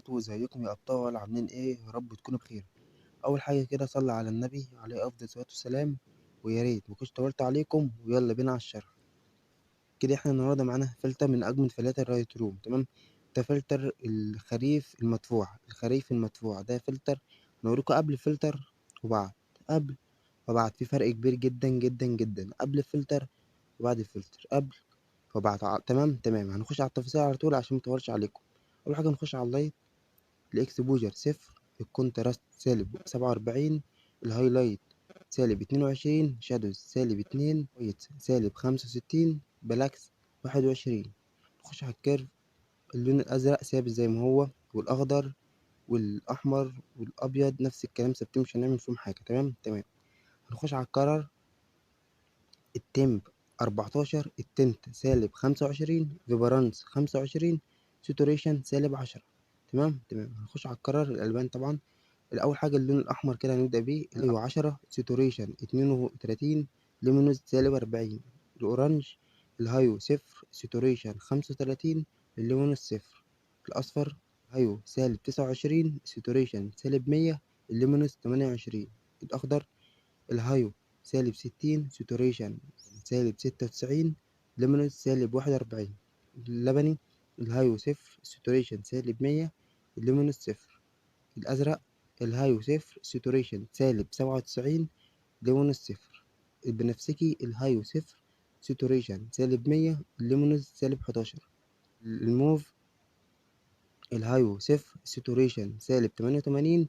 وبركاته. ازيكم يا ابطال؟ عاملين ايه؟ يا رب تكونوا بخير. اول حاجه كده صلي على النبي عليه افضل الصلاه والسلام. ويا ريت ما كنتش طولت عليكم، ويلا بينا على الشرح. كده احنا النهارده معانا فلتر من اجمل فلاتر رايت روم. تمام. ده فلتر الخريف المدفوع ده فلتر. هنوريكم قبل الفلتر وبعد. قبل وبعد في فرق كبير جدا جدا جدا قبل الفلتر وبعد الفلتر. قبل وبعد تمام. هنخش على التفاصيل على طول عشان مطولش عليكم. اول حاجه نخش على اللايت. الاكسبوجر صفر، الكونتراست -47، الهايلايت -22، شادوز -2، وايت -65، بلاكس 21. نخش على الكيرف. اللون الازرق ثابت زي ما هو، والاخضر والاحمر والابيض نفس الكلام ثابتين، مش هنعمل فيهم حاجه. تمام. هنخش على الكرر. التمب 14، التنت -25، فيبرانس 25، ساتوريشن -10. تمام. هنخش على الكرر الالوان طبعا. الاول حاجه اللون الاحمر كده هنبدا بيه، ايوه 10، ساتوريشن 32، ليمونوز -40. الاورنج الهايو 0، ساتوريشن 35، الليمونوز 0. الاصفر هايو -29، ساتوريشن -100، الليمونوز 28. الاخضر الهايو -60، ساتوريشن -96، ليمونوز -41. اللبني الهايو 0، ساتوريشن -100، الليمونوز 0. الأزرق الهايو 0، ساتوريشن -97، ليمونوز 0. البنفسجي الهايو 0، ساتوريشن -100، الليمونوز -11. الموف الهايو 0، ساتوريشن -88،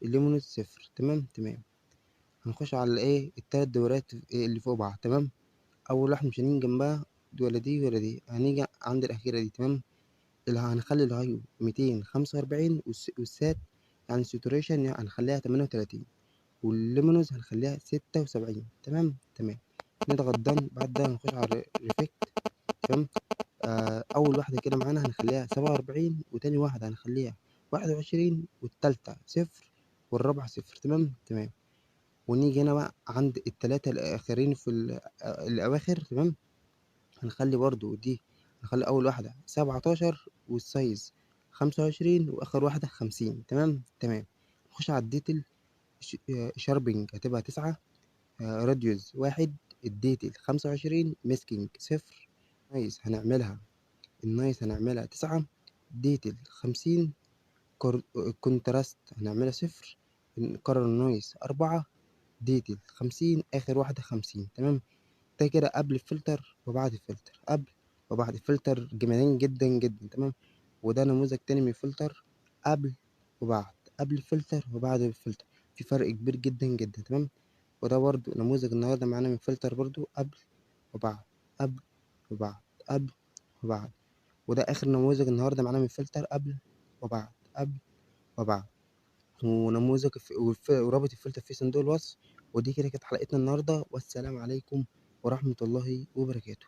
الليمونوز 0. تمام. هنخش على ايه التلات دورات اللي فوق بعض. تمام. اول واحده مش هنيجي جنبها دي ولا دي ولا دي، هنيجي عند الاخيره دي. تمام. اللي هنخلي الهايو 245، والسات يعني الساتوريشن يعني هنخليها 38، والليمونوز هنخليها 76. تمام. نضغط دن. بعد ده هنخش على ريفكت. تمام. اول واحده كده معانا هنخليها 47، وتاني واحده هنخليها 21، والتالتة 0، والرابعة 0. تمام. ونيجي هنا بقى عند التلاتة الآخرين في الأواخر. تمام. هنخلي برضو دي، هنخلي أول واحدة 17، والسايز 25، وآخر واحدة 50. تمام. نخش على الديتل. شاربنج هتبقى 9، راديوس 1، الديتل 25، ميسكينج 0. النايس هنعملها 9، ديتل 50، كونتراست هنعملها 0، نكرر النويز 4، ديتل 50، آخر واحدة 50. تمام. ده كده قبل الفلتر وبعد الفلتر. قبل وبعد الفلتر جميلين جدا جدا. تمام. وده نموذج تاني من الفلتر. قبل وبعد، قبل الفلتر وبعد الفلتر، في فرق كبير جدا جدا. تمام. وده برضو نموذج النهارده معانا من فلتر برضو. قبل وبعد، قبل وبعد، قبل وبعد. وده آخر نموذج النهارده معانا من فلتر. قبل وبعد، قبل وبعد. ونموذج ورابط الفلتر في صندوق الوصف. ودي كده كانت حلقتنا النهارده، والسلام عليكم ورحمة الله وبركاته.